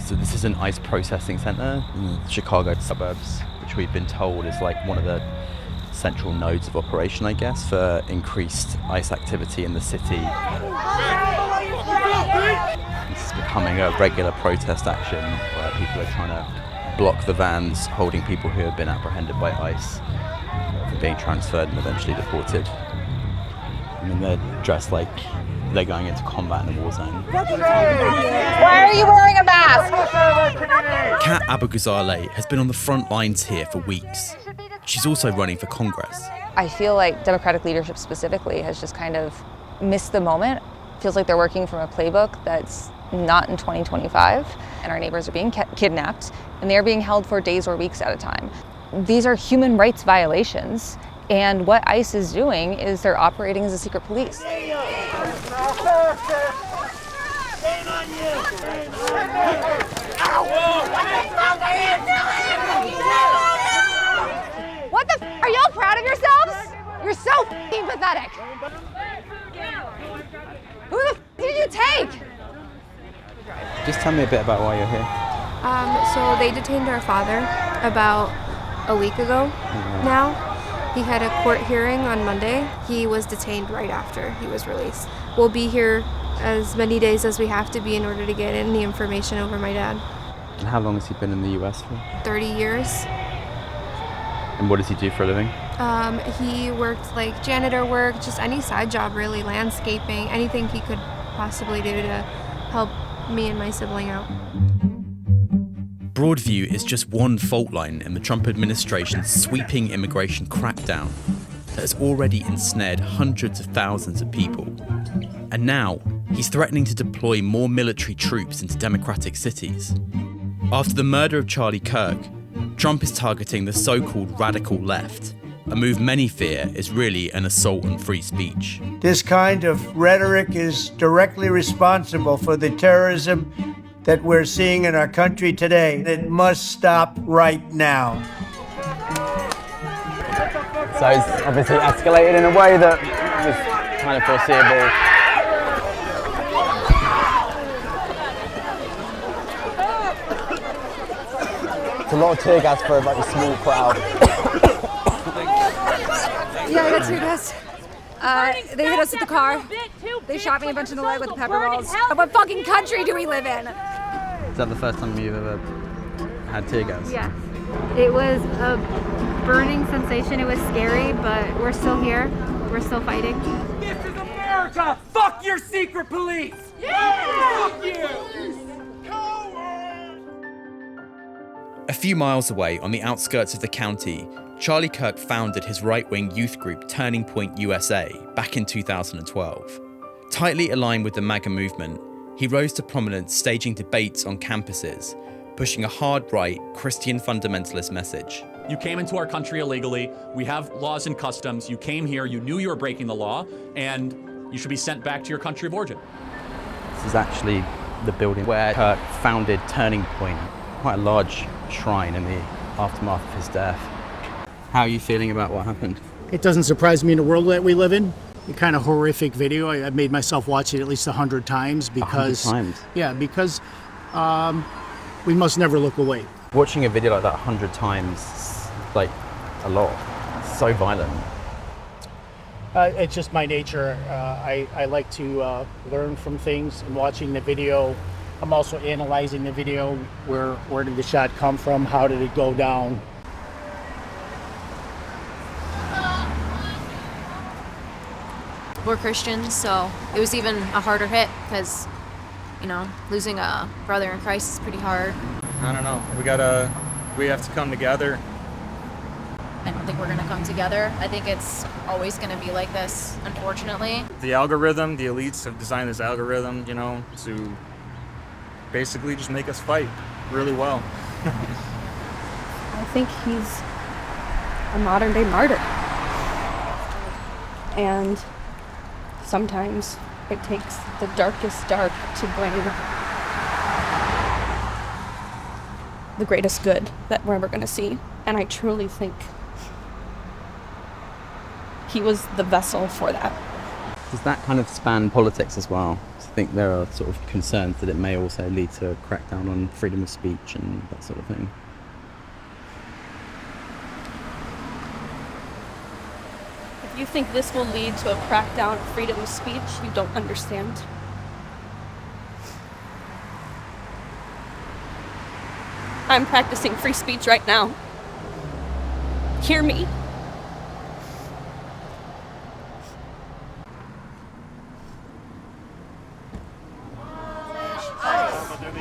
So this is an ice processing centre in the Chicago suburbs, which we've been told is like one of the central nodes of operation, I guess, for increased ice activity in the city. This is becoming a regular protest action where people are trying to block the vans holding people who have been apprehended by ICE from being transferred and eventually deported. I mean, they're dressed like they're going into combat in a war zone. Why are you wearing a mask? Kat Abughazaleh has been on the front lines here for weeks. She's also running for Congress. I feel like Democratic leadership specifically has just kind of missed the moment. Feels like they're working from a playbook that's not in 2025, and our neighbors are being kidnapped, and they're being held for days or weeks at a time. These are human rights violations, and what ICE is doing is they're operating as a secret police. What the f***? Are y'all proud of yourselves? You're so f***ing pathetic. Who the f*** did you take? Just tell me a bit about why you're here. So they detained our father about a week ago now. He had a court hearing on Monday. He was detained right after he was released. We'll be here as many days as we have to be in order to get any information over my dad. And how long has he been in the US for? 30 years. And what does he do for a living? He worked like janitor work, just any side job really, landscaping, anything he could possibly do to help me and my sibling out. Broadview is just one fault line in the Trump administration's sweeping immigration crackdown that has already ensnared hundreds of thousands of people. And now, he's threatening to deploy more military troops into democratic cities. After the murder of Charlie Kirk, Trump is targeting the so-called radical left, a move many fear is really an assault on free speech. This kind of rhetoric is directly responsible for the terrorism that we're seeing in our country today. It must stop right now. So it's obviously escalated in a way that was kind of foreseeable. It's a lot of tear gas for like a small crowd. Yeah, I got tear gas. They hit us with the car. They shot me a bunch in the leg with the pepper balls. What fucking country do we live in? Is that the first time you've ever had tear gas? Yes. It was a burning sensation. It was scary, but we're still here. We're still fighting. This is America! Fuck your secret police! Yeah! Fuck you! A few miles away, on the outskirts of the county, Charlie Kirk founded his right-wing youth group Turning Point USA back in 2012. Tightly aligned with the MAGA movement, he rose to prominence staging debates on campuses, pushing a hard-right Christian fundamentalist message. You came into our country illegally. We have laws and customs. You came here, you knew you were breaking the law, and you should be sent back to your country of origin. This is actually the building where Kirk founded Turning Point, quite a large shrine in the aftermath of his death. How are you feeling about what happened? It doesn't surprise me in the world that we live in. A kind of horrific video. I've made myself watch it at least 100 times because 100 times? Yeah, because we must never look away. Watching a video like that 100 times, like a lot. It's so violent. It's just my nature. I like to learn from things and watching the video. I'm also analyzing the video. Where did the shot come from? How did it go down? We're Christians, so it was even a harder hit because, you know, losing a brother in Christ is pretty hard. I don't know. We have to come together. I don't think we're going to come together. I think it's always going to be like this, unfortunately. The algorithm, the elites have designed this algorithm, you know, to basically just make us fight really well. I think he's a modern day martyr. And sometimes it takes the darkest dark to bring the greatest good that we're ever going to see. And I truly think he was the vessel for that. Does that kind of span politics as well? I think there are sort of concerns that it may also lead to a crackdown on freedom of speech and that sort of thing. If you think this will lead to a crackdown on freedom of speech, you don't understand. I'm practicing free speech right now. Hear me.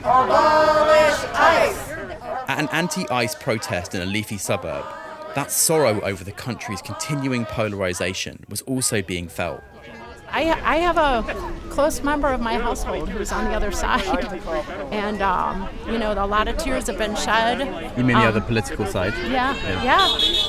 Abolish ICE! At an anti-ICE protest in a leafy suburb, that sorrow over the country's continuing polarisation was also being felt. I have a close member of my household who's on the other side, and a lot of tears have been shed. You mean the other political side? Yeah.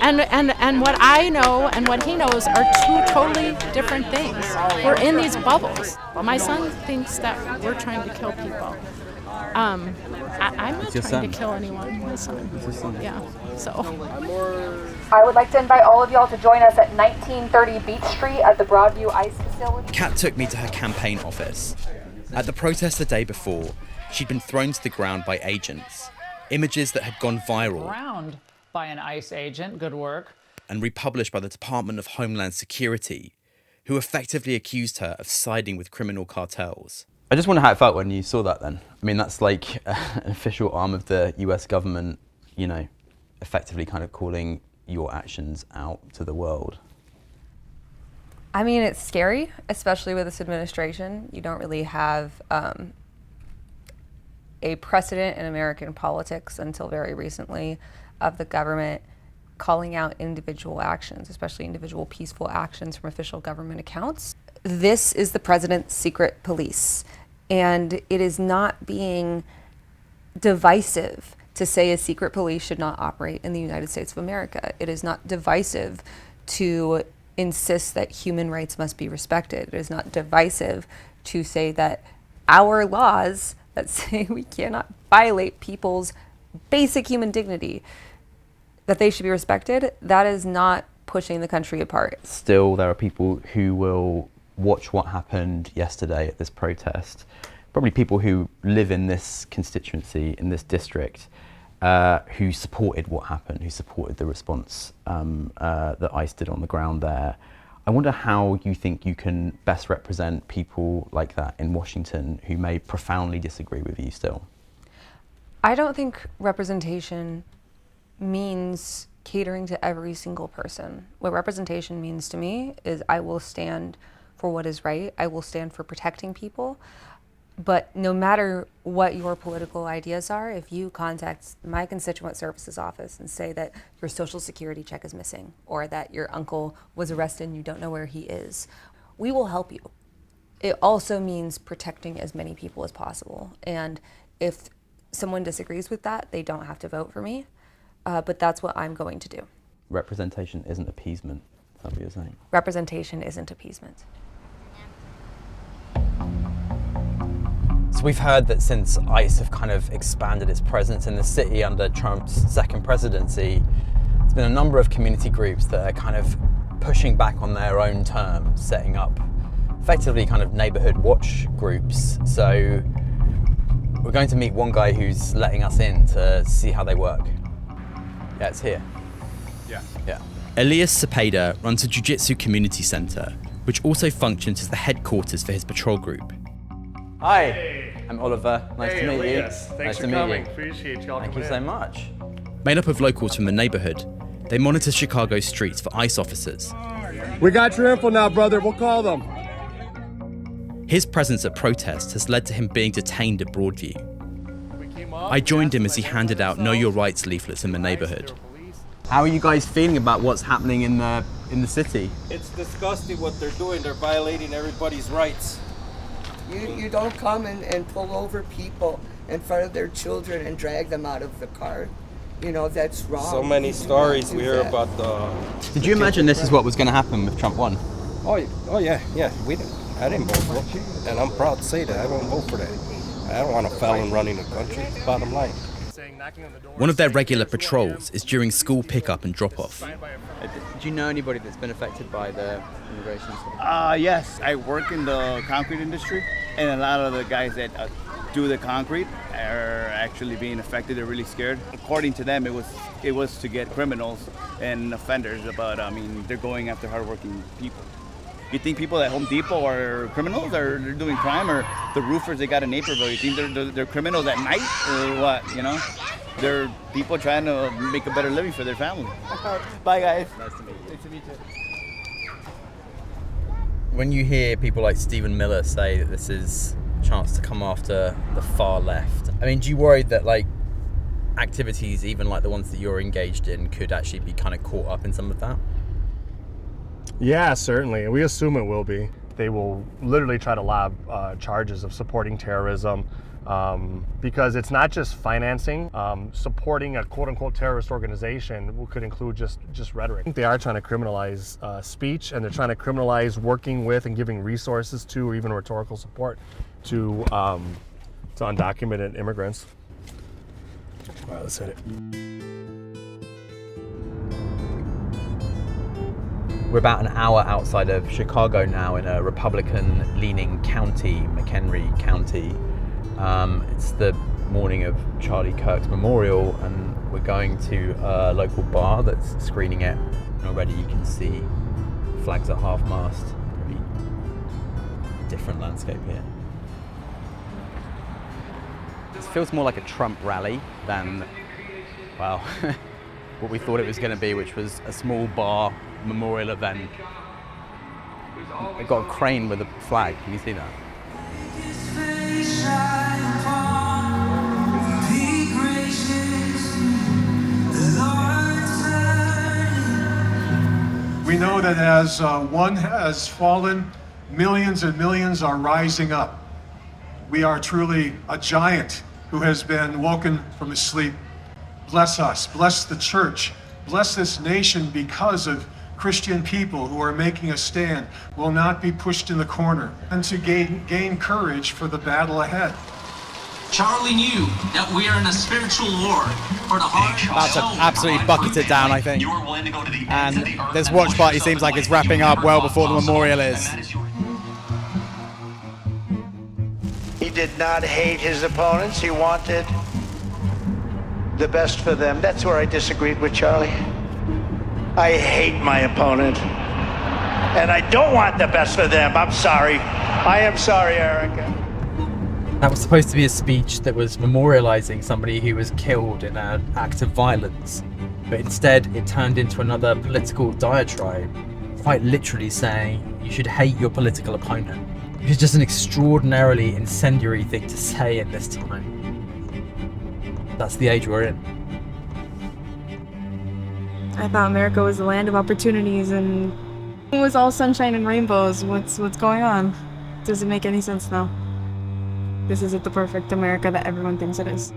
And what I know and what he knows are two totally different things. We're in these bubbles. My son thinks that we're trying to kill people. I'm not trying to kill anyone. My son. It's your son. Yeah. So. I would like to invite all of y'all to join us at 1930 Beach Street at the Broadview Ice facility. Kat took me to her campaign office. At the protest the day before, she'd been thrown to the ground by agents. Images that had gone viral. Drowned by an ICE agent. Good work. And republished by the Department of Homeland Security, who effectively accused her of siding with criminal cartels. I just wonder how it felt when you saw that then. I mean, that's like an official arm of the US government, effectively kind of calling your actions out to the world. I mean, it's scary, especially with this administration. You don't really have a precedent in American politics until very recently of the government calling out individual actions, especially individual peaceful actions from official government accounts. This is the president's secret police, and it is not being divisive to say a secret police should not operate in the United States of America. It is not divisive to insist that human rights must be respected. It is not divisive to say that our laws that say we cannot violate people's basic human dignity, that they should be respected. That is not pushing the country apart. Still, there are people who will watch what happened yesterday at this protest, probably people who live in this constituency, in this district, who supported what happened, who supported the response that ICE did on the ground there. I wonder how you think you can best represent people like that in Washington who may profoundly disagree with you still. I don't think representation means catering to every single person. What representation means to me is I will stand for what is right. I will stand for protecting people. But no matter what your political ideas are, if you contact my constituent services office and say that your social security check is missing or that your uncle was arrested and you don't know where he is, we will help you. It also means protecting as many people as possible. And if someone disagrees with that, they don't have to vote for me. But that's what I'm going to do. Representation isn't appeasement, is that what you're saying? Representation isn't appeasement. So we've heard that since ICE have kind of expanded its presence in the city under Trump's second presidency, there's been a number of community groups that are kind of pushing back on their own terms, setting up effectively kind of neighbourhood watch groups. So we're going to meet one guy who's letting us in to see how they work. Yeah, it's here. Yeah. Elias Cepeda runs a jiu-jitsu community centre, which also functions as the headquarters for his patrol group. Hi, I'm Oliver. Nice to meet you. Thanks for coming. Appreciate y'all. Thank you so much. Made up of locals from the neighbourhood, they monitor Chicago's streets for ICE officers. We got your info now, brother. We'll call them. His presence at protests has led to him being detained at Broadview. I joined him as he handed out Know Your Rights leaflets in the neighbourhood. How are you guys feeling about what's happening in the city? It's disgusting what they're doing. They're violating everybody's rights. You don't come and pull over people in front of their children and drag them out of the car. That's wrong. So many stories we hear about the... Did you imagine this is what was going to happen with Trump won? Oh yeah. I didn't vote for it. And I'm proud to say that. I won't vote for that. I don't want a felon running the country, bottom line. One of their regular patrols is during school pickup and drop-off. Do you know anybody that's been affected by the immigration stuff? Yes, I work in the concrete industry, and a lot of the guys that do the concrete are actually being affected. They're really scared. According to them, it was to get criminals and offenders, but I mean, they're going after hardworking people. You think people at Home Depot are criminals, or they're doing crime, or the roofers they got in Naperville? You think they're criminals at night, or what? You know, they're people trying to make a better living for their family. Bye, guys. Nice to meet you. Nice to meet you. When you hear people like Stephen Miller say that this is a chance to come after the far left, I mean, do you worry that like activities, even like the ones that you're engaged in, could actually be kind of caught up in some of that? Yeah, certainly. We assume it will be. They will literally try to lob charges of supporting terrorism because it's not just financing. Supporting a quote-unquote terrorist organization could include just rhetoric. They are trying to criminalize speech, and they're trying to criminalize working with and giving resources to, or even rhetorical support to undocumented immigrants. All right, let's hit it. We're about an hour outside of Chicago now in a Republican-leaning county, McHenry County. It's the morning of Charlie Kirk's memorial, and we're going to a local bar that's screening it. And already you can see flags at half-mast. Very different landscape here. It feels more like a Trump rally than, well, what we thought it was going to be, which was a small bar memorial event. It got a crane with a flag. Can you see that? We know that as one has fallen, millions and millions are rising up. We are truly a giant who has been woken from his sleep. Bless us, bless the church, bless this nation because of Christian people who are making a stand, will not be pushed in the corner, and to gain courage for the battle ahead. Charlie knew that we are in a spiritual war for the heart. About to absolutely bucket it down, I think. And this watch party seems like it's wrapping up well before the memorial is. He did not hate his opponents. He wanted the best for them. That's where I disagreed with Charlie. I hate my opponent, and I don't want the best for them. I'm sorry. I am sorry, Erica. That was supposed to be a speech that was memorializing somebody who was killed in an act of violence, but instead it turned into another political diatribe, quite literally saying you should hate your political opponent. It was just an extraordinarily incendiary thing to say in this time. That's the age we're in. I thought America was the land of opportunities and it was all sunshine and rainbows. What's going on? Does it make any sense now? This isn't the perfect America that everyone thinks it is.